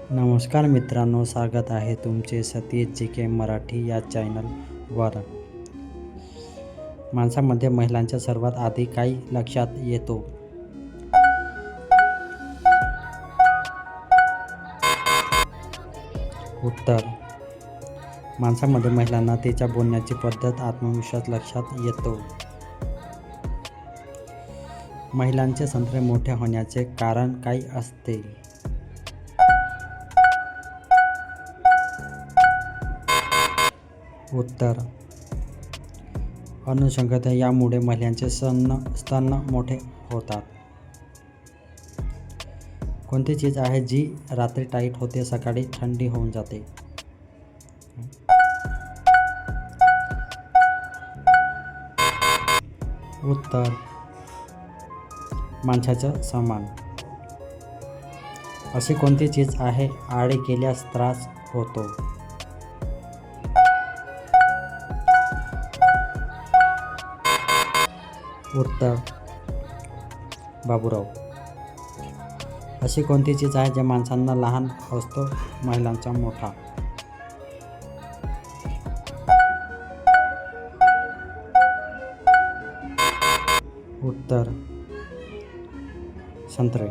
नमस्कार मित्रांनो, स्वागत आहे तुमचे सतीश जी मराठी या चॅनलवर. माणसामध्ये महिलांच्या सर्वात आधी काय लक्षात येतो? उत्तर: माणसामध्ये महिलांना तिच्या बोलण्याची पद्धत, आत्मविश्वास लक्षात येतो. महिलांचे संतरे मोठे होण्याचे कारण काय असते? उत्तर: अनुषंगता. यामुळे महिलांचे स्तन मोठे होतात. कोणती चीज आहे जी रात्री टाईट होते, सकाळी थंडी होऊन जाते? उत्तर: माणसाचं समान. अशी कोणती चीज आहे आळी केल्यास त्रास होतो? उत्तर: बाबूराव. अशी कोणती चीज आहे जे माणसांना लहान असतो, महिलांचा मोठा? उत्तर: संत्रे.